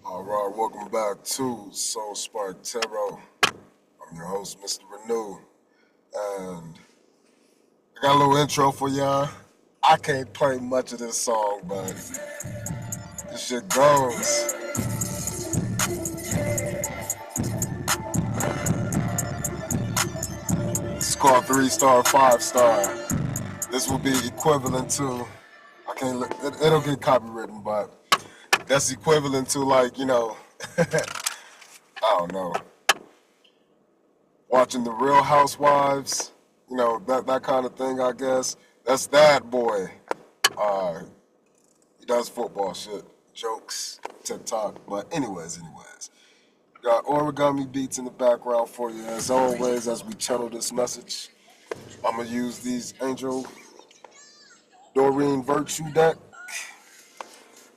All right, welcome back to Soul Spark Tarot. I'm your host, Mr. Renew, and I got a little intro for y'all. I can't play much of this song, but this shit goes. It's called 3 star, 5 star. This will be equivalent to, I can't, it'll get copywritten, but that's equivalent to I don't know, watching the Real Housewives, that kind of thing, I guess. That's that boy. He does football shit, jokes, TikTok. But anyways. Got origami beats in the background for you. As always, as we channel this message, I'm going to use these Angel Doreen Virtue deck.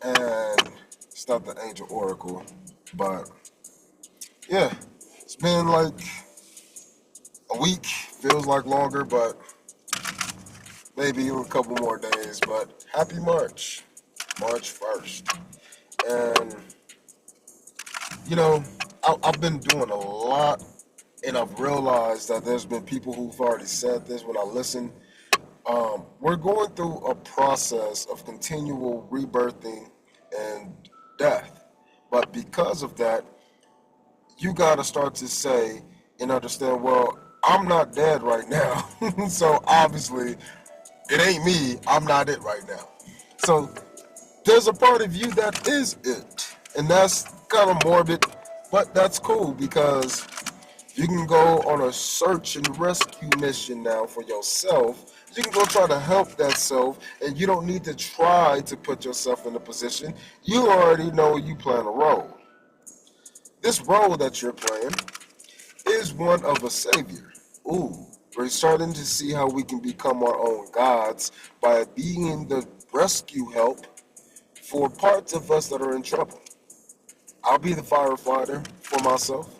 And it's not the Angel Oracle. But, yeah, it's been like a week. Feels like longer, but maybe a couple more days. But happy March. March 1st. And, I've been doing a lot, and I've realized that there's been people who've already said this when I listen. We're going through a process of continual rebirthing and death. But because of that, you got to start to say and understand, well, I'm not dead right now. So obviously, it ain't me. I'm not it right now. So there's a part of you that is it. And that's kind of morbid, but that's cool because you can go on a search and rescue mission now for yourself. You can go try to help that self, and you don't need to try to put yourself in a position. You already know you playing a role. This role that you're playing is one of a savior. Ooh, we're starting to see how we can become our own gods by being the rescue help for parts of us that are in trouble. I'll be the firefighter for myself.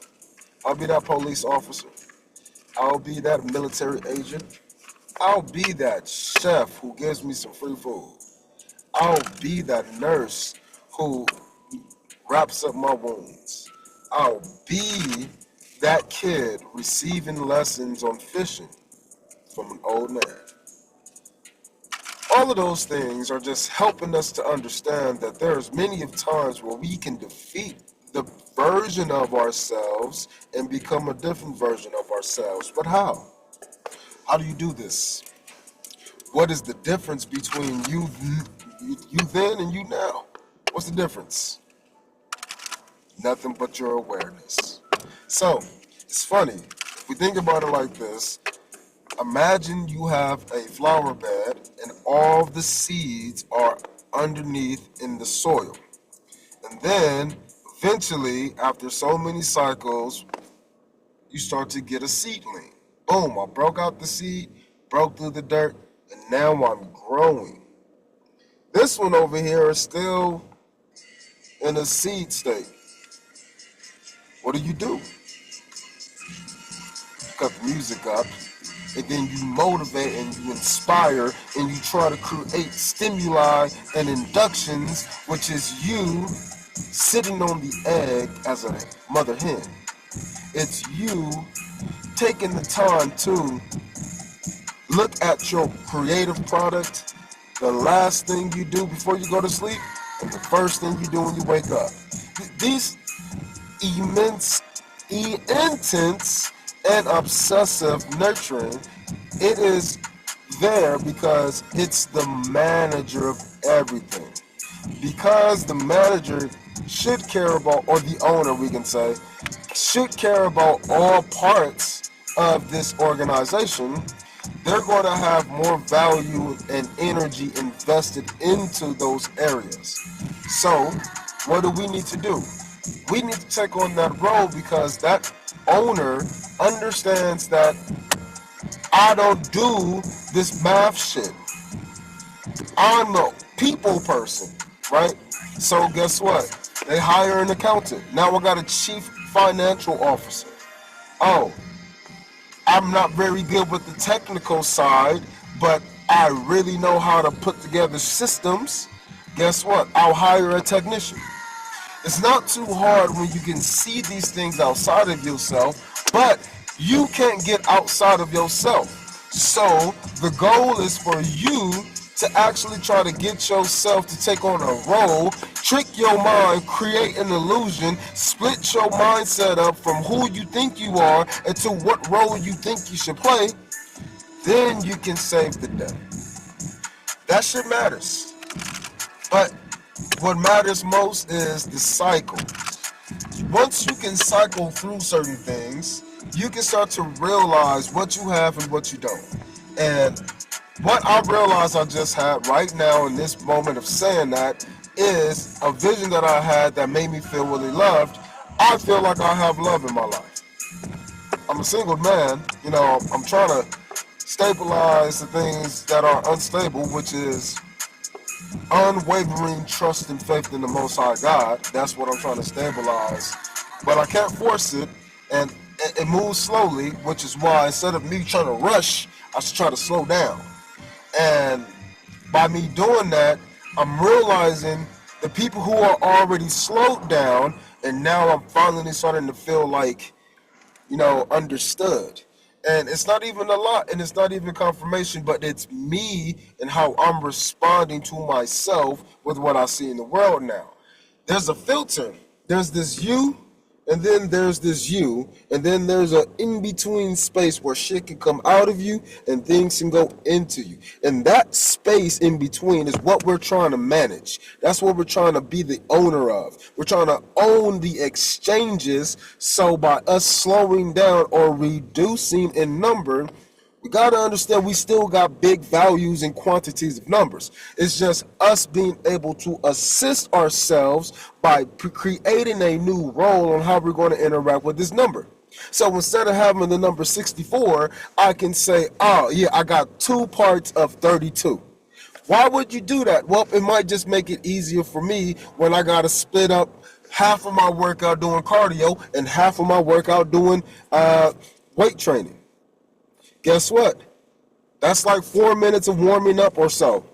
I'll be that police officer. I'll be that military agent. I'll be that chef who gives me some free food. I'll be that nurse who wraps up my wounds. I'll be that kid receiving lessons on fishing from an old man. All of those things are just helping us to understand that there's many of times where we can defeat the version of ourselves and become a different version of ourselves. But how? How do you do this? What is the difference between you then and you now? What's the difference? Nothing but your awareness. So, it's funny. If we think about it like this, imagine you have a flower bed and all the seeds are underneath in the soil. And then, eventually, after so many cycles, you start to get a seedling. Boom, I broke out the seed, broke through the dirt, and now I'm growing. This one over here is still in a seed state. What do? You cut the music up, and then you motivate and you inspire and you try to create stimuli and inductions, which is you sitting on the egg as a mother hen. It's you taking the time to look at your creative product, the last thing you do before you go to sleep, and the first thing you do when you wake up. These intense and obsessive nurturing, it is there because it's the manager of everything. Because the manager should care about, or the owner we can say, should care about all parts of this organization, they're going to have more value and energy invested into those areas. So, what do we need to do? We need to take on that role because that owner understands that I don't do this math shit. I'm a people person, right? So guess what? They hire an accountant. Now we got a chief financial officer. Oh, I'm not very good with the technical side, but I really know how to put together systems. Guess what? I'll hire a technician. It's not too hard when you can see these things outside of yourself, but you can't get outside of yourself. So the goal is for you to actually try to get yourself to take on a role, trick your mind, create an illusion, split your mindset up from who you think you are into what role you think you should play. Then you can save the day. That shit matters. But what matters most is the cycle. Once you can cycle through certain things, you can start to realize what you have and what you don't. And what I realize I just had right now in this moment of saying that is a vision that I had that made me feel really loved. I feel like I have love in my life. I'm a single man, I'm trying to stabilize the things that are unstable, which is unwavering trust and faith in the Most High God. That's what I'm trying to stabilize. But I can't force it, and it moves slowly, which is why instead of me trying to rush, I should try to slow down. And by me doing that, I'm realizing the people who are already slowed down, and now I'm finally starting to feel like, understood. And it's not even a lot, and it's not even confirmation, but it's me and how I'm responding to myself with what I see in the world now. There's a filter. There's this you, and then there's this you, and then there's an in-between space where shit can come out of you and things can go into you. And that space in between is what we're trying to manage. That's what we're trying to be the owner of. We're trying to own the exchanges, so by us slowing down or reducing in number, we got to understand we still got big values and quantities of numbers. It's just us being able to assist ourselves by creating a new role on how we're going to interact with this number. So instead of having the number 64, I can say, oh, yeah, I got 2 parts of 32. Why would you do that? Well, it might just make it easier for me when I got to split up half of my workout doing cardio and half of my workout doing weight training. Guess what? That's like 4 minutes of warming up or so.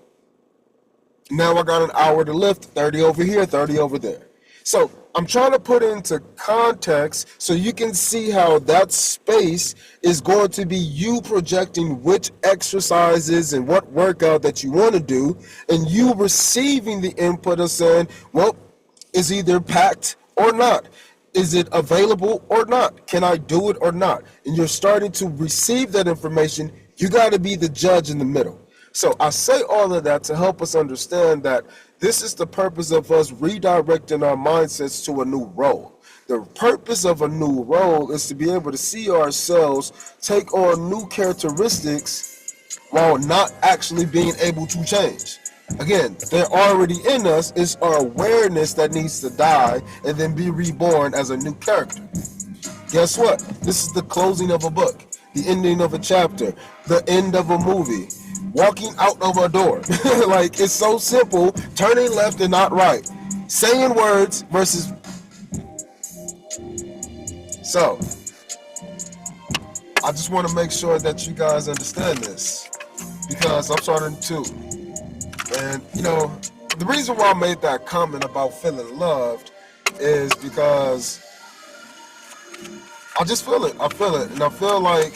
Now I got an hour to lift, 30 over here, 30 over there. So I'm trying to put it into context so you can see how that space is going to be you projecting which exercises and what workout that you want to do, and you receiving the input of saying, well, it's either packed or not. Is it available or not? Can I do it or not? And you're starting to receive that information. You got to be the judge in the middle. So I say all of that to help us understand that this is the purpose of us redirecting our mindsets to a new role. The purpose of a new role is to be able to see ourselves take on new characteristics while not actually being able to change. Again, they're already in us. It's our awareness that needs to die and then be reborn as a new character. Guess what? This is the closing of a book, the ending of a chapter, the end of a movie, walking out of a door. Like, it's so simple, turning left and not right, saying words versus... So, I just want to make sure that you guys understand this, because I'm starting to. And, the reason why I made that comment about feeling loved is because I just feel it. I feel it. And I feel like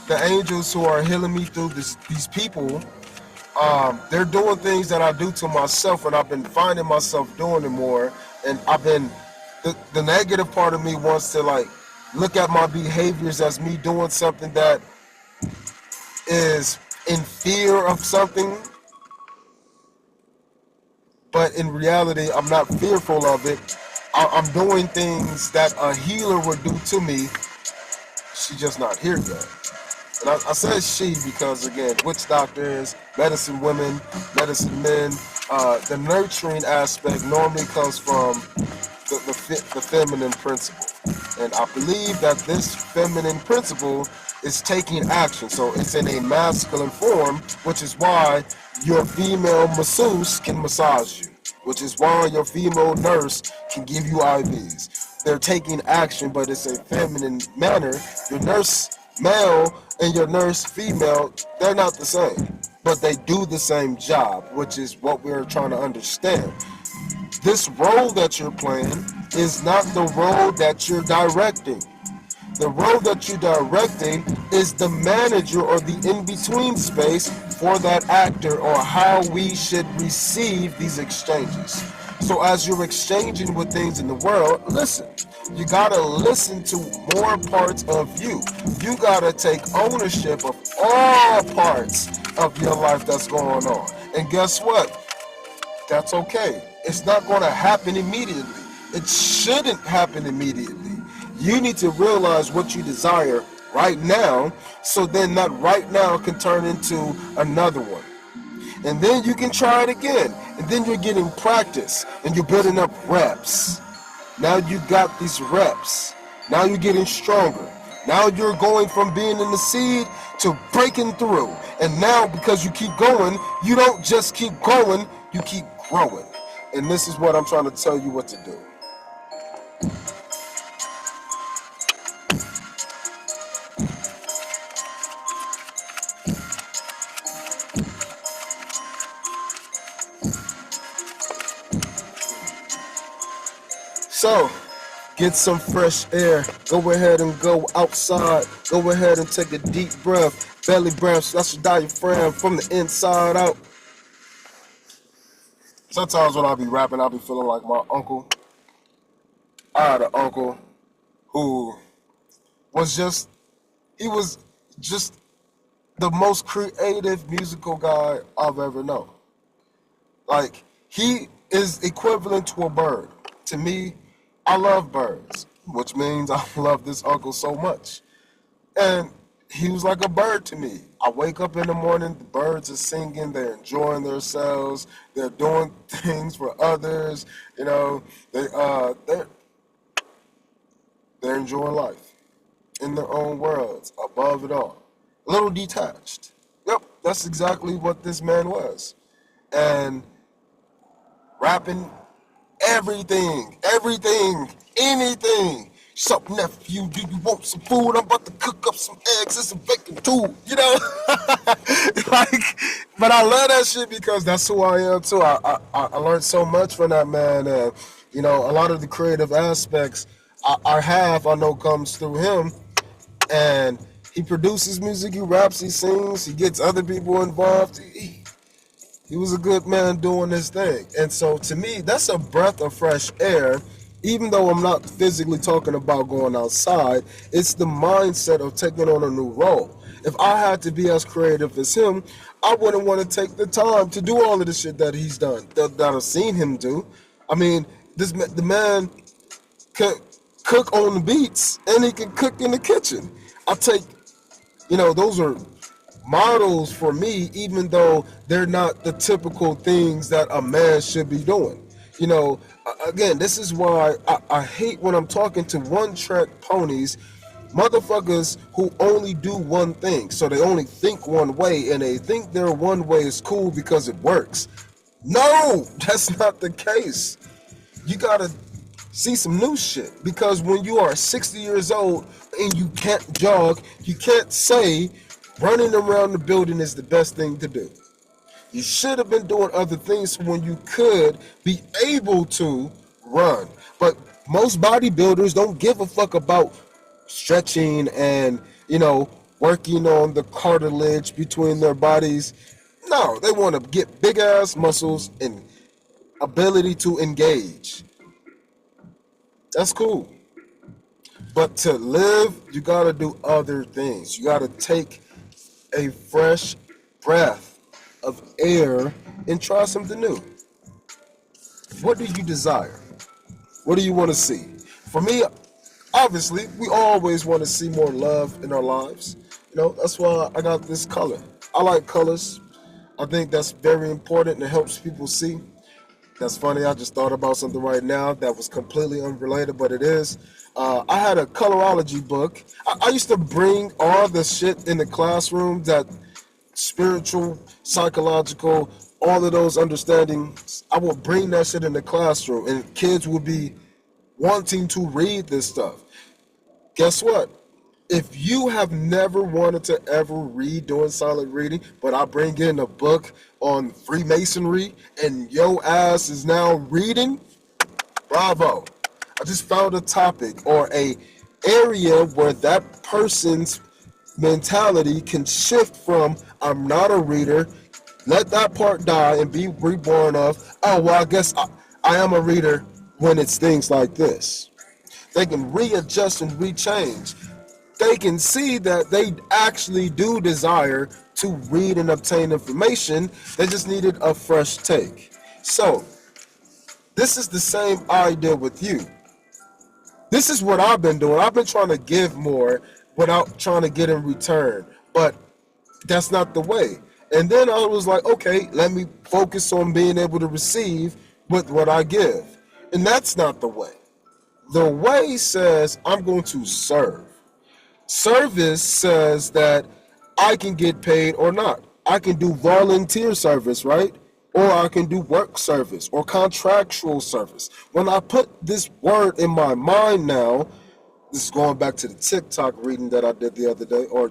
the angels who are healing me through these people, they're doing things that I do to myself, and I've been finding myself doing it more. And I've been, the negative part of me wants to look at my behaviors as me doing something that is in fear of something. But in reality, I'm not fearful of it. I'm doing things that a healer would do to me. She's just not here yet. And I say she because, again, witch doctors, medicine women, medicine men, the nurturing aspect normally comes from the feminine principle. And I believe that this feminine principle is taking action. So it's in a masculine form, which is why your female masseuse can massage you, which is why your female nurse can give you IVs. They're taking action, but it's a feminine manner. Your nurse male and your nurse female, they're not the same, but they do the same job, which is what we're trying to understand. This role that you're playing is not the role that you're directing. The role that you're directing is the manager or the in-between space for that actor, or how we should receive these exchanges. So as you're exchanging with things in the world, listen. You gotta listen to more parts of you. You gotta take ownership of all parts of your life that's going on. And guess what? That's okay. It's not going to happen immediately. It shouldn't happen immediately. You need to realize what you desire right now, so then that right now can turn into another one. And then you can try it again. And then you're getting practice and you're building up reps. Now you got these reps. Now you're getting stronger. Now you're going from being in the seed to breaking through. And now, because you keep going, you don't just keep going, you keep growing. And this is what I'm trying to tell you what to do. So, get some fresh air. Go ahead and go outside. Go ahead and take a deep breath. Belly breath, that's your diaphragm from the inside out. Sometimes when I'll be rapping, I'll be feeling like my uncle. I had an uncle who was he was just the most creative musical guy I've ever known. Like, he is equivalent to a bird. To me, I love birds, which means I love this uncle so much. And he was like a bird to me. I wake up in the morning, the birds are singing, they're enjoying themselves, they're doing things for others, you know, they're enjoying life in their own worlds, above it all. A little detached. Yep, that's exactly what this man was. And rapping everything, anything. Sup, nephew, do you want some food? I'm about to cook up some eggs and some bacon too, you know? Like, but I love that shit because that's who I am too. I learned so much from that man, and you know, a lot of the creative aspects I know comes through him. And he produces music, he raps, he sings, he gets other people involved. He was a good man doing his thing. And so to me, that's a breath of fresh air. Even though I'm not physically talking about going outside, it's the mindset of taking on a new role. If I had to be as creative as him, I wouldn't want to take the time to do all of the shit that he's done, that I've seen him do. I mean, the man can cook on the beats, and he can cook in the kitchen. I take, those are models for me, even though they're not the typical things that a man should be doing. Again, this is why I hate when I'm talking to one-track ponies, motherfuckers who only do one thing. So they only think one way, and they think their one way is cool because it works. No, that's not the case. You gotta see some new shit, because when you are 60 years old and you can't jog, you can't say running around the building is the best thing to do. You should have been doing other things when you could be able to run. But most bodybuilders don't give a fuck about stretching and, working on the cartilage between their bodies. No, they want to get big ass muscles and ability to engage. That's cool. But to live, you got to do other things. You got to take a fresh breath of air and try something new. What do you desire? What do you want to see? For me, obviously, we always want to see more love in our lives. That's why I got this color. I like colors. I think that's very important and it helps people see. That's funny, I just thought about something right now that was completely unrelated, but it is. I had a colorology book. I used to bring all the shit in the classroom, that spiritual, psychological, all of those understandings. I would bring that shit in the classroom, and kids would be wanting to read this stuff. Guess what? If you have never wanted to ever read doing silent reading, but I bring in a book on Freemasonry and your ass is now reading, bravo. I just found a topic or a area where that person's mentality can shift from I'm not a reader, let that part die and be reborn of, oh, well, I guess I am a reader when it's things like this. They can readjust and rechange. They can see that they actually do desire to read and obtain information. They just needed a fresh take. So, this is the same idea with you. This is what I've been doing. I've been trying to give more without trying to get in return. But that's not the way. And then I was like, okay, let me focus on being able to receive with what I give. And that's not the way. The way says I'm going to serve. Service says that I can get paid or not. I can do volunteer service, right? Or I can do work service or contractual service. When I put this word in my mind now, this is going back to the TikTok reading that I did the other day, or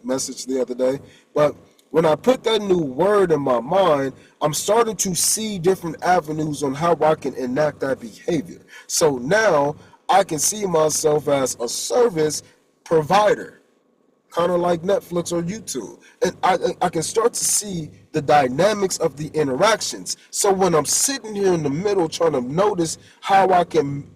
message the other day. But when I put that new word in my mind, I'm starting to see different avenues on how I can enact that behavior. So now I can see myself as a service provider, kind of like Netflix or YouTube. And I can start to see the dynamics of the interactions. So when I'm sitting here in the middle trying to notice how I can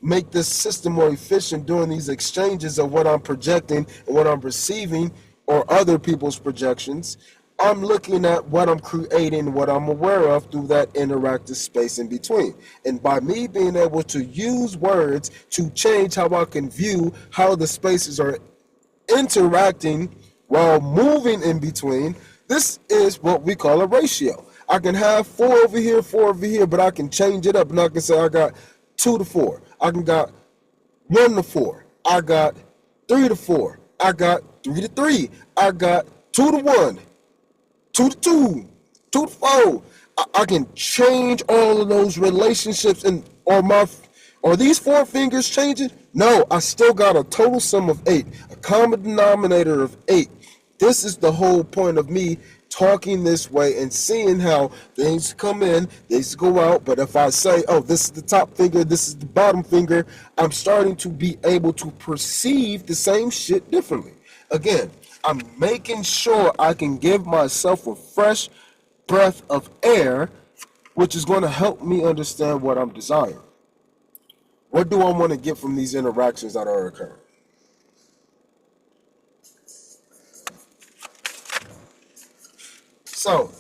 make this system more efficient during these exchanges of what I'm projecting and what I'm receiving or other people's projections, I'm looking at what I'm creating, what I'm aware of through that interactive space in between. And by me being able to use words to change how I can view how the spaces are interacting while moving in between, this is what we call a ratio. I can have 4 over here, but I can change it up and I can say I got 2 to 4. I can got 1 to 4. I got 3 to 4. I got 3 to 3. I got 2 to 1. 2 to 2. 2 to 4. I can change all of those relationships and are these 4 fingers changing? No, I still got a total sum of 8, a common denominator of 8. This is the whole point of me talking this way and seeing how things come in, things go out. But if I say, oh, this is the top finger, this is the bottom finger, I'm starting to be able to perceive the same shit differently. Again, I'm making sure I can give myself a fresh breath of air, which is going to help me understand what I'm desiring. What do I want to get from these interactions that are occurring? So,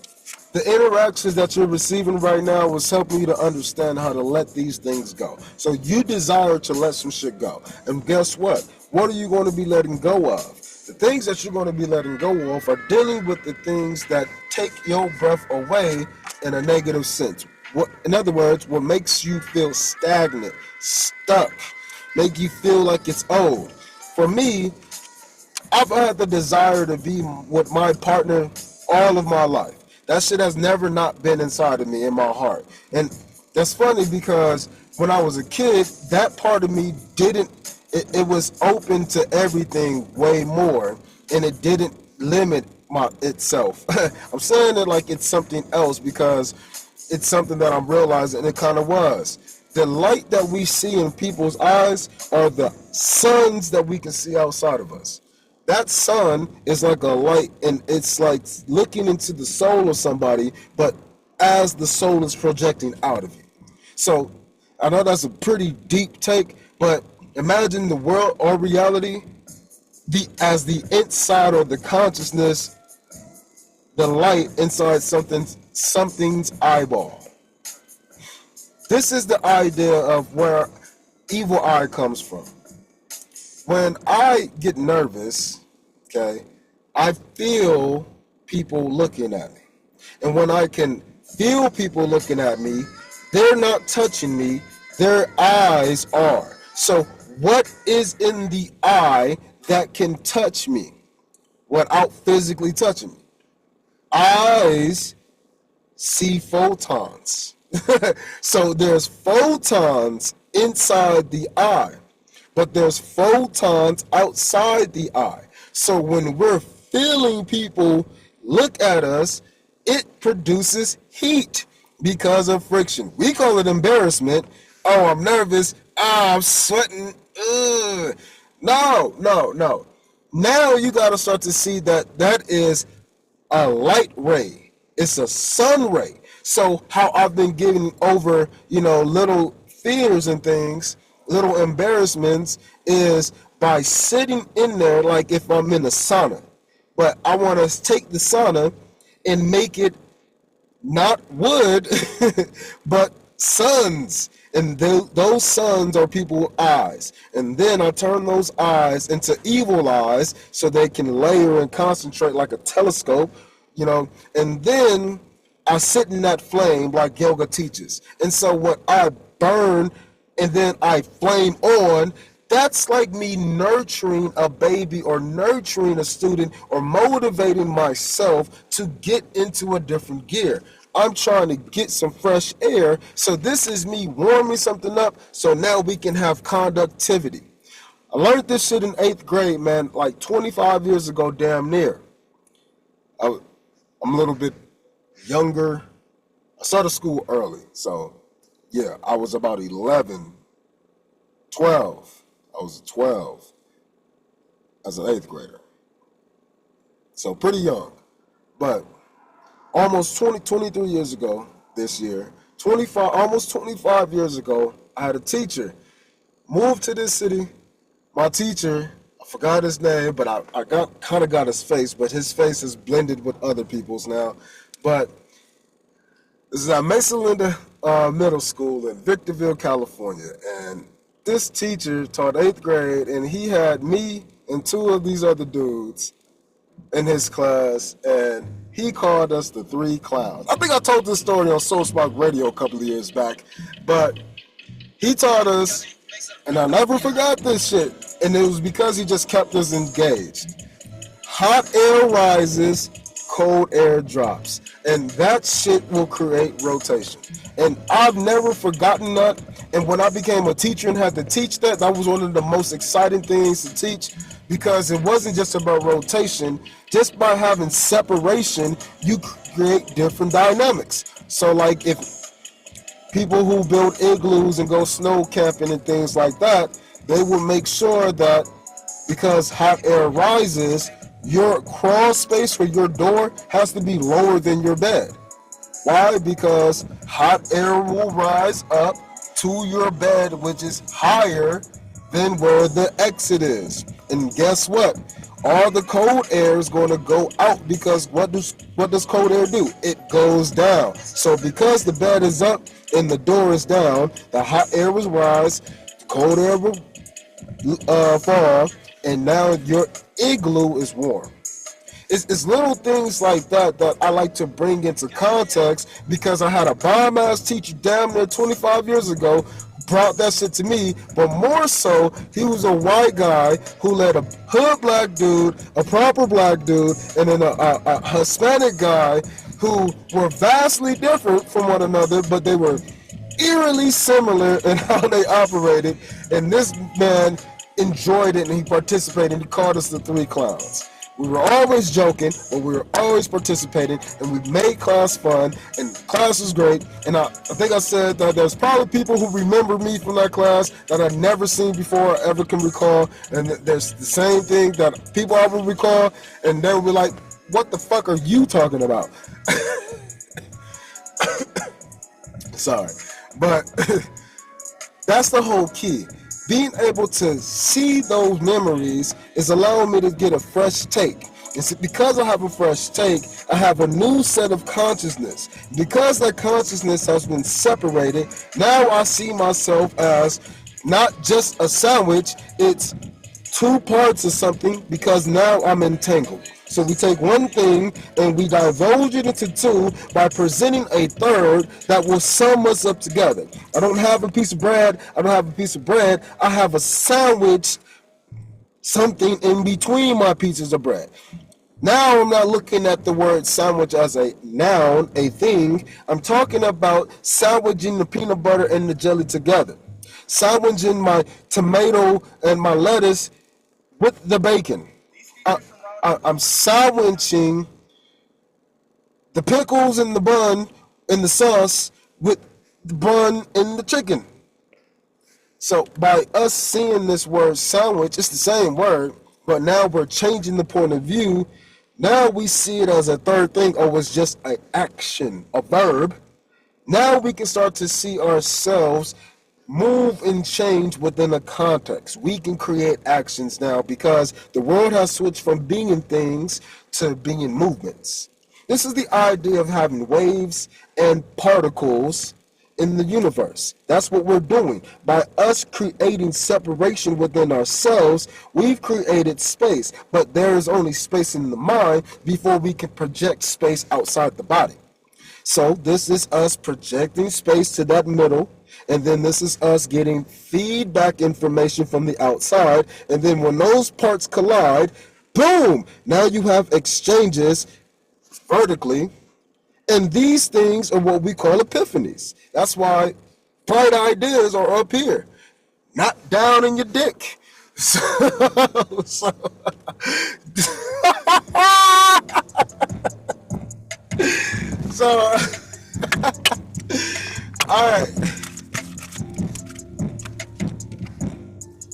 the interactions that you're receiving right now is helping you to understand how to let these things go. So you desire to let some shit go. And guess what? What are you going to be letting go of? The things that you're going to be letting go of are dealing with the things that take your breath away in a negative sense. In other words, what makes you feel stagnant, stuck, make you feel like it's old. For me, I've had the desire to be with my partner all of my life. That shit has never not been inside of me, in my heart. And that's funny because when I was a kid, that part of me it was open to everything way more, and it didn't limit itself. I'm saying it like it's something else because it's something that I'm realizing, and it kind of was. The light that we see in people's eyes are the suns that we can see outside of us. That sun is like a light, and it's like looking into the soul of somebody, but as the soul is projecting out of you. So I know that's a pretty deep take, but imagine the world or reality as the inside or the consciousness, the light inside something's eyeball. This is the idea of where evil eye comes from. When I get nervous, okay, I feel people looking at me. And when I can feel people looking at me, they're not touching me, their eyes are. So what is in the eye that can touch me without physically touching me? Eyes see photons. So there's photons inside the eye. but there's photons outside the eye. So when we're feeling people look at us, it produces heat because of friction. We call it embarrassment. Oh, I'm nervous. I'm sweating. Ugh. No, no, no. Now you got to start to see that that is a light ray. It's a sun ray. So how I've been getting over, little fears and things, little embarrassments is by sitting in there like if I'm in a sauna. But I want to take the sauna and make it not wood, but suns. And those suns are people's eyes. And then I turn those eyes into evil eyes so they can layer and concentrate like a telescope, and then I sit in that flame like yoga teaches. And so what I burn and then I flame on, that's like me nurturing a baby or nurturing a student or motivating myself to get into a different gear. I'm trying to get some fresh air. So this is me warming something up so now we can have conductivity. I learned this shit in 8th grade, man, like 25 years ago, damn near. I'm a little bit younger. I started school early. So, yeah, I was about 11, 12. I was 12 as an 8th grader. So pretty young. But almost 23 years ago this year, almost 25 years ago, I had a teacher. Moved to this city. My teacher, I forgot his name, but I kind of got his face, but his face is blended with other people's now. But this is at Mesa Linda Middle School in Victorville, California. And this teacher taught 8th grade, and he had me and 2 of these other dudes in his class, and he called us the 3 clowns. I think I told this story on Soul Spark Radio a couple of years back, but he taught us, and I never forgot this shit, and it was because he just kept us engaged. Hot air rises, cold air drops, and that shit will create rotation. And I've never forgotten that, and when I became a teacher and had to teach that, that was one of the most exciting things to teach, because it wasn't just about rotation. Just by having separation, you create different dynamics. So like if people who build igloos and go snow camping and things like that, they will make sure that because hot air rises, your crawl space for your door has to be lower than your bed. Why? Because hot air will rise up to your bed, which is higher than where the exit is. And guess what? All the cold air is going to go out, because what does cold air do? It goes down. So because the bed is up and the door is down, the hot air will rise, the cold air will fall, and now your igloo is warm. It's little things like that that I like to bring into context, because I had a bomb-ass teacher damn near 25 years ago brought that shit to me, but more so, he was a white guy who led a hood black dude, a proper black dude, and then a Hispanic guy who were vastly different from one another, but they were eerily similar in how they operated, and this man enjoyed it, and he participated, and he called us the 3 clowns. We were always joking, but we were always participating, and we made class fun, and class was great. And I think I said that there's probably people who remember me from that class that I've never seen before or ever can recall. And there's the same thing that people I will recall, and they'll be like, what the fuck are you talking about? Sorry. But that's the whole key. Being able to see those memories is allowing me to get a fresh take. It's because I have a fresh take, I have a new set of consciousness. Because that consciousness has been separated, now I see myself as not just a sandwich, it's 2 parts of something, because now I'm entangled. So we take one thing and we divulge it into 2 by presenting a 3rd that will sum us up together. I don't have a piece of bread. I don't have a piece of bread. I have a sandwich, something in between my pieces of bread. Now I'm not looking at the word sandwich as a noun, a thing. I'm talking about sandwiching the peanut butter and the jelly together. sandwiching my tomato and my lettuce with the bacon. I'm sandwiching the pickles and the bun and the sauce with the bun and the chicken. So by us seeing this word sandwich, it's the same word, but now we're changing the point of view. Now we see it as a third thing, or it's just an action, a verb. Now we can start to see ourselves move and change within a context. We can create actions now because the world has switched from being things to being movements. This is the idea of having waves and particles in the universe. That's what we're doing. By us creating separation within ourselves, we've created space, but there is only space in the mind before we can project space outside the body. So this is us projecting space to that middle, and then this is us getting feedback information from the outside, and then when those parts collide, boom, now you have exchanges vertically, and these things are what we call epiphanies. That's why bright ideas are up here, not down in your dick. So all right.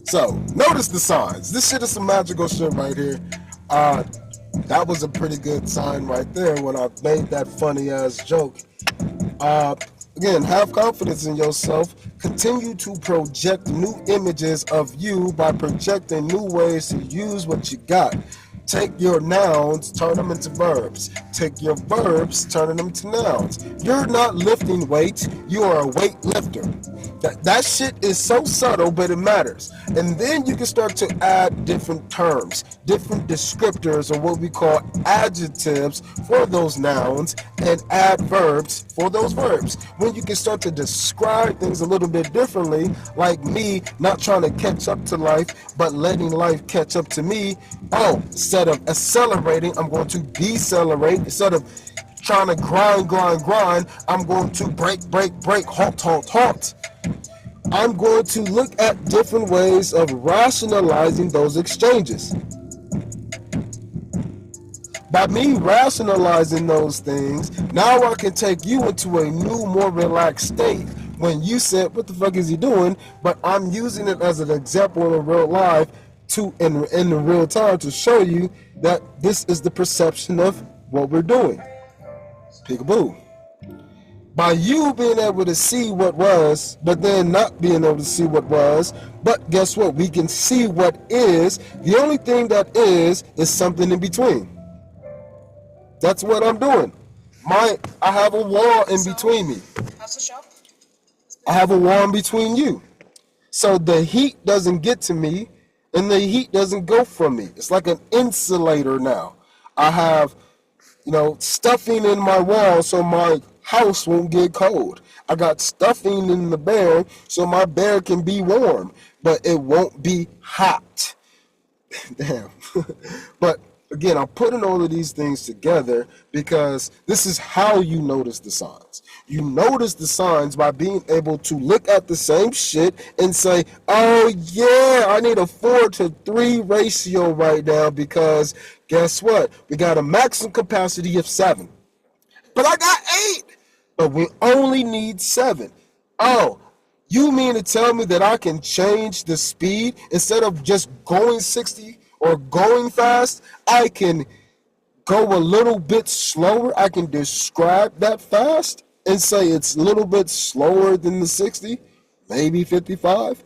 So notice the signs. This shit is some magical shit right here. That was a pretty good sign right there when I made that funny ass joke. Again, have confidence in yourself. Continue to project new images of you by projecting new ways to use what you got. Take your nouns, turn them into verbs. Take your verbs, turn them into nouns. You're not lifting weights, you are a weightlifter. That shit is so subtle, but it matters. And then you can start to add different terms, different descriptors, or what we call adjectives for those nouns, and add verbs for those verbs. When you can start to describe things a little bit differently, like me not trying to catch up to life, but letting life catch up to me. Oh, instead of accelerating, I'm going to decelerate. Instead of trying to grind, I'm going to break, halt. I'm going to look at different ways of rationalizing those exchanges. By me rationalizing those things, now I can take you into a new, more relaxed state. When you said, what the fuck is he doing? But I'm using it as an example in real life in the real time to show you that this is the perception of what we're doing. Peekaboo. By you being able to see what was, but then not being able to see what was, but guess what? We can see what is. The only thing that is something in between. That's what I'm doing. I have a wall in between me. How's the shop? I have a wall in between you. So the heat doesn't get to me, and the heat doesn't go from me. It's like an insulator now. I have, stuffing in my wall so my house won't get cold. I got stuffing in the bear so my bear can be warm, but it won't be hot. Damn. But again, I'm putting all of these things together because this is how you notice the signs. You notice the signs by being able to look at the same shit and say, oh yeah, I need a 4-to-3 ratio right now because guess what? We got a maximum capacity of 7. But I got 8. But we only need 7. Oh, you mean to tell me that I can change the speed instead of just going 60 or going fast? I can go a little bit slower. I can describe that fast and say it's a little bit slower than the 60, maybe 55.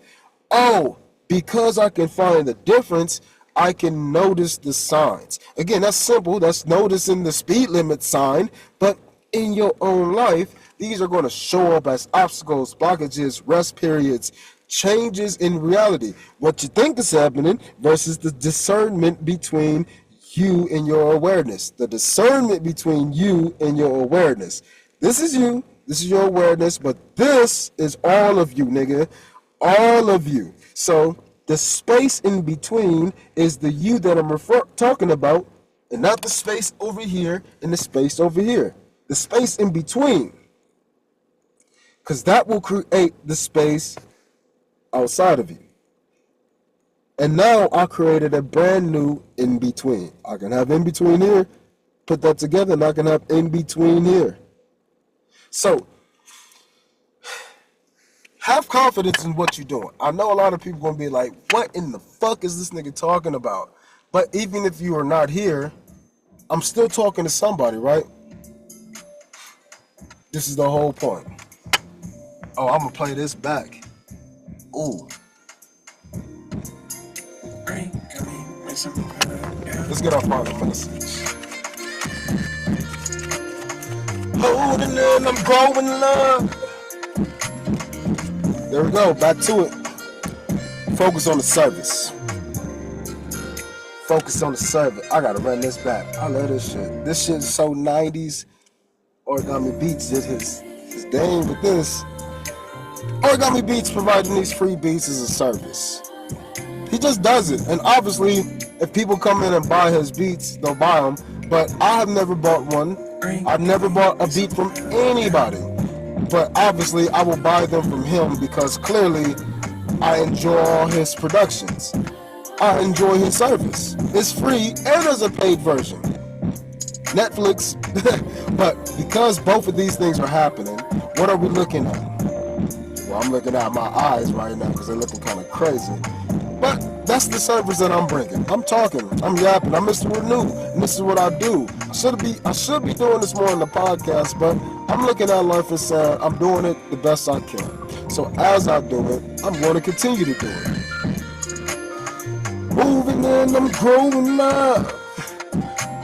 Oh, because I can find the difference, I can notice the signs. Again, that's simple. That's noticing the speed limit sign. But in your own life, these are going to show up as obstacles, blockages, rest periods, changes in reality. What you think is happening versus the discernment between you and your awareness. The discernment between you and your awareness. This is you. This is your awareness. But this is all of you, nigga. All of you. So the space in between is the you that I'm talking about, and not the space over here and the space over here. The space in between. Because that will create the space outside of you. And now I created a brand new in between. I can have in between here, put that together, and I can have in between here. So have confidence in what you're doing. I know a lot of people going to be like, what in the fuck is this nigga talking about? But even if you are not here, I'm still talking to somebody, right? This is the whole point. Oh, I'm going to play this back. Ooh. Let's get our final message. Holding in, I'm growing love. There we go, back to it. Focus on the service. Focus on the service. I gotta run this back. I love this shit. This shit is so 90s. Origami Beats did his game with this. Origami Beats providing these free beats as a service. He just does it. And obviously, if people come in and buy his beats, they'll buy them. But I have never bought one. I've never bought a beat from anybody. But obviously, I will buy them from him because clearly, I enjoy all his productions. I enjoy his service. It's free and there's a paid version. Netflix. But because both of these things are happening, what are we looking at? Well, I'm looking at my eyes right now because they're looking kind of crazy. But that's the service that I'm bringing. I'm talking. I'm yapping. I'm Mr. Renew. And this is what I do. I should be doing this more in the podcast, but I'm looking at life and saying I'm doing it the best I can. So as I do it, I'm going to continue to do it. Moving in, I'm growing up.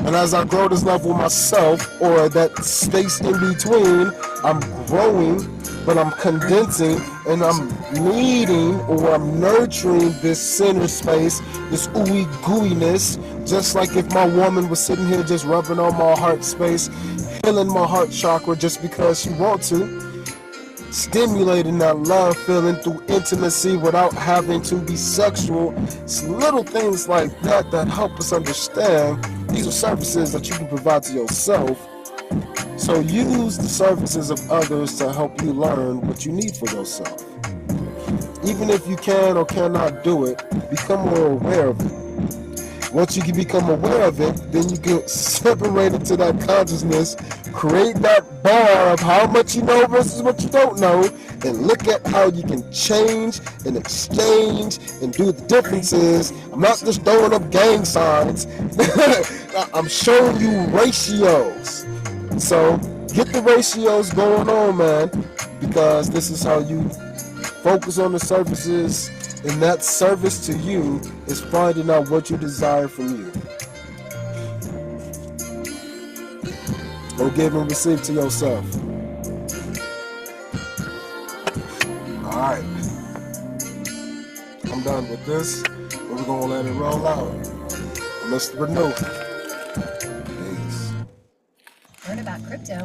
And as I grow this love with myself, or that space in between, I'm growing, but I'm condensing, and I'm leading, or I'm nurturing this center space, this ooey gooiness, just like if my woman was sitting here just rubbing on my heart space, healing my heart chakra just because she wants to, stimulating that love feeling through intimacy without having to be sexual. It's little things like that that help us understand these are services that you can provide to yourself. So use the services of others to help you learn what you need for yourself. Even if you can or cannot do it, become more aware of it. Once you can become aware of it, then you can separate it to that consciousness, create that bar of how much you know versus what you don't know, and look at how you can change and exchange and do the differences. I'm not just throwing up gang signs. I'm showing you ratios. So get the ratios going on, man, because this is how you focus on the services. And that service to you is finding out what you desire from you. Go give and receive to yourself. Alright. I'm done with this. We're going to let it roll out. Mr. Renew.